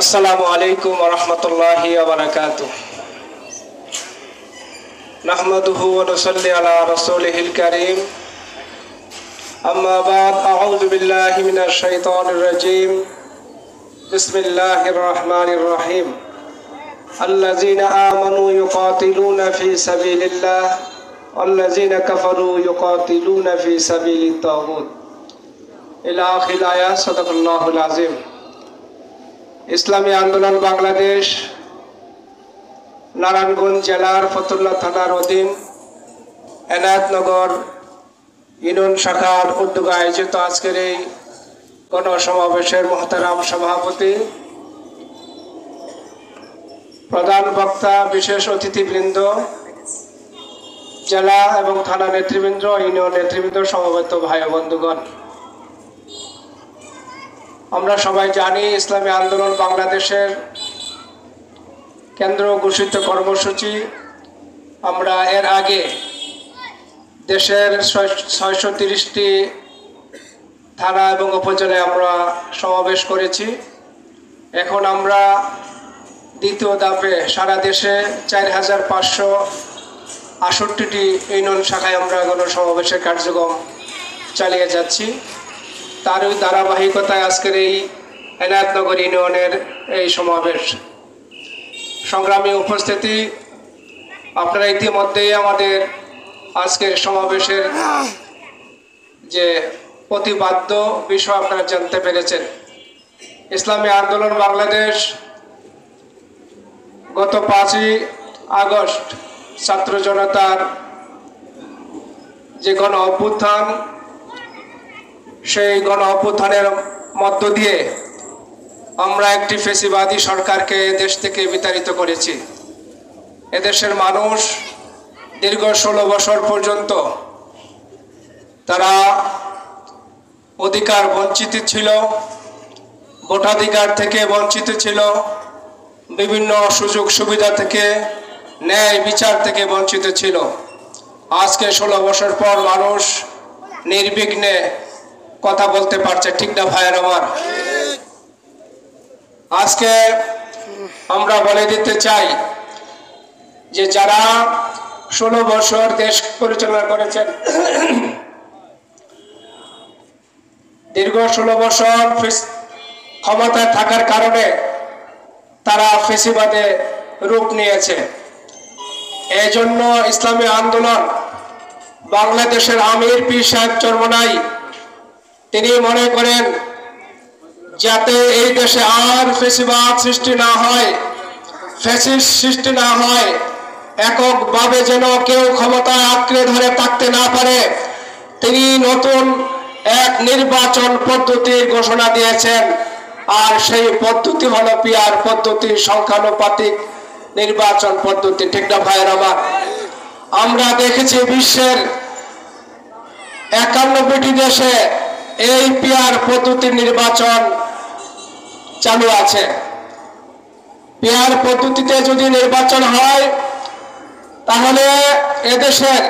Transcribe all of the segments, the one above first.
अस्सलामु अलैकुम व रहमतुल्लाहि व बरकातुहू। नहमदुहु व नुसल्ली अला रसूलिहिल करीम। अम्मा बाद, अऊज़ु बिल्लाहि मिनश शैतानिर रजीम। बिस्मिल्लाहिर रहमानिर रहीम। अल्लज़ीना आमनू युक़ातिलूना फ़ी सबीलिल्लाह वल्लज़ीना कफ़रू युक़ातिलूना फ़ी सबीलित ताग़ूत। इला आखिर आया। सदक़ल्लाहुल अज़ीम। इस्लामी आंदोलन बांग्लादेश नारायणगंज जिलार फतुल्ला थानार अधीन एनायतनगर यूनियन शाखार उद्योगे आयोजित आजकेर এই गणसमावेशेर मोहताराम सभापति प्रधान वक्ता विशेष अतिथिबृंद जिला एवं थाना नेतृबृंद यूनियन नेतृबृंद समवेत भाई बंधुगण, আমরা সবাই জানি ইসলামী আন্দোলন বাংলাদেশের কেন্দ্র ঘোষিত কর্মসূচি। আমরা এর আগে দেশের ৬৩০টি থানা এবং উপজেলায় আমরা সমাবেশ করেছি। এখন আমরা দ্বিতীয় ধাপে সারা দেশে ৪৫৬৮টি ইউনিয়ন শাখায় আমরা গণসমাবেশের কার্যক্রম চালিয়ে যাচ্ছি। তারই ধারাবাহিকতায় আজকের এই এনায়েতনগর ইউনিয়নের এই সমাবেশ। সংগ্রামী উপস্থিতি, আপনারা ইতিমধ্যেই আমাদের আজকের সমাবেশের যে প্রতিপাদ্য বিষয় আপনারা জানতে পেরেছেন। ইসলামী আন্দোলন বাংলাদেশ গত ৫ই আগস্ট ছাত্র জনতার যে গণ অভ্যুত্থান, সেই গণ অভ্যুত্থানের মধ্য দিয়ে আমরা একটি ফ্যাসিবাদী সরকারকে দেশ থেকে বিতাড়িত করেছি। এদেশের মানুষ দীর্ঘ ১৬ বছর পর্যন্ত তারা অধিকার বঞ্চিত ছিল, ভোটাধিকার থেকে বঞ্চিত ছিল, বিভিন্ন সুযোগ সুবিধা থেকে, ন্যায় বিচার থেকে বঞ্চিত ছিল। আজকে ১৬ বছর পর মানুষ নির্বিঘ্নে কথা বলতে পারছে, ঠিক না ভাইয়ের আমার? আজকে আমরা বলে দিতে চাই যে যারা ১৬ বছর দেশ পরিচালনা করেছেন, দীর্ঘ ১৬ বছর ক্ষমতায় থাকার কারণে তারা ফ্যাসিবাদে রূপ নিয়েছে। এই জন্য ইসলামী আন্দোলন বাংলাদেশের আমির পীর সাহেব চরমনাই তিনি মনে করেন যাতে এই দেশে আর ফ্যাসিবাদ সৃষ্টি না হয়, ফ্যাসিস্ট সৃষ্টি না হয়, এককভাবে যেন কেউ ক্ষমতায় আঁকড়ে ধরে থাকতে না পারে, তিনি নতুন এক নির্বাচন পদ্ধতির ঘোষণা দিয়েছেন। আর সেই পদ্ধতি হলো পিআর পদ্ধতি, সংখ্যানুপাতিক নির্বাচন পদ্ধতি, ঠিক না ভাইয়ের আমার? আমরা দেখেছি বিশ্বের ৯১টি দেশে এই পিআর পদ্ধতির নির্বাচন চালু আছে। পিআর পদ্ধতিতে যদি নির্বাচন হয় তাহলে এদেশের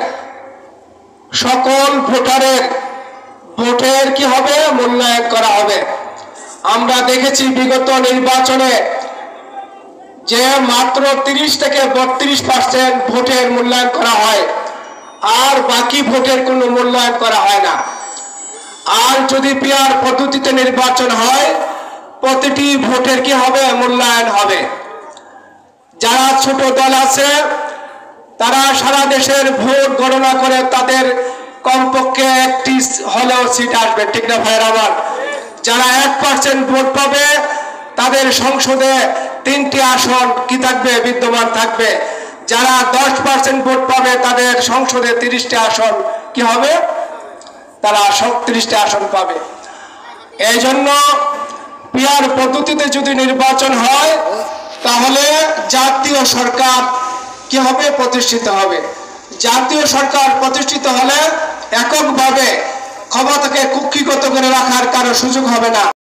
সকল ভোটারের ভোটের কি হবে, মূল্যায়ন করা হবে। আমরা দেখেছি বিগত নির্বাচনে যে মাত্র ৩০ থেকে ৩২% ভোটের মূল্যায়ন করা হয়, আর বাকি ভোটের কোনো মূল্যায়ন করা হয় না। আর যদি পিআর পদ্ধতিতে নির্বাচন হয় প্রতিটি ভোটের কি হবে, মূল্যায়ন হবে। যারা ছোট দল আছে তারা সারা দেশের ভোট গণনা করে তাদের কমপক্ষে একটি হলেও সিট আসবে, ঠিক না ভাইয়ের আমার? যারা ১% ভোট পাবে তাদের সংসদে ৩টি আসন কি থাকবে, বিদ্যমান থাকবে। যারা ১০% ভোট পাবে তাদের সংসদে ৩০টি আসন কি হবে, তারা ৩০টি আসন পাবে। এই জন্য পিআর পদ্ধতিতে যদি নির্বাচন হয় তাহলে জাতীয় সরকার কি হবে, প্রতিষ্ঠিত হবে। জাতীয় সরকার প্রতিষ্ঠিত হলে এককভাবে ক্ষমতাকে কুক্ষিগত করে রাখার কারো সুযোগ হবে না।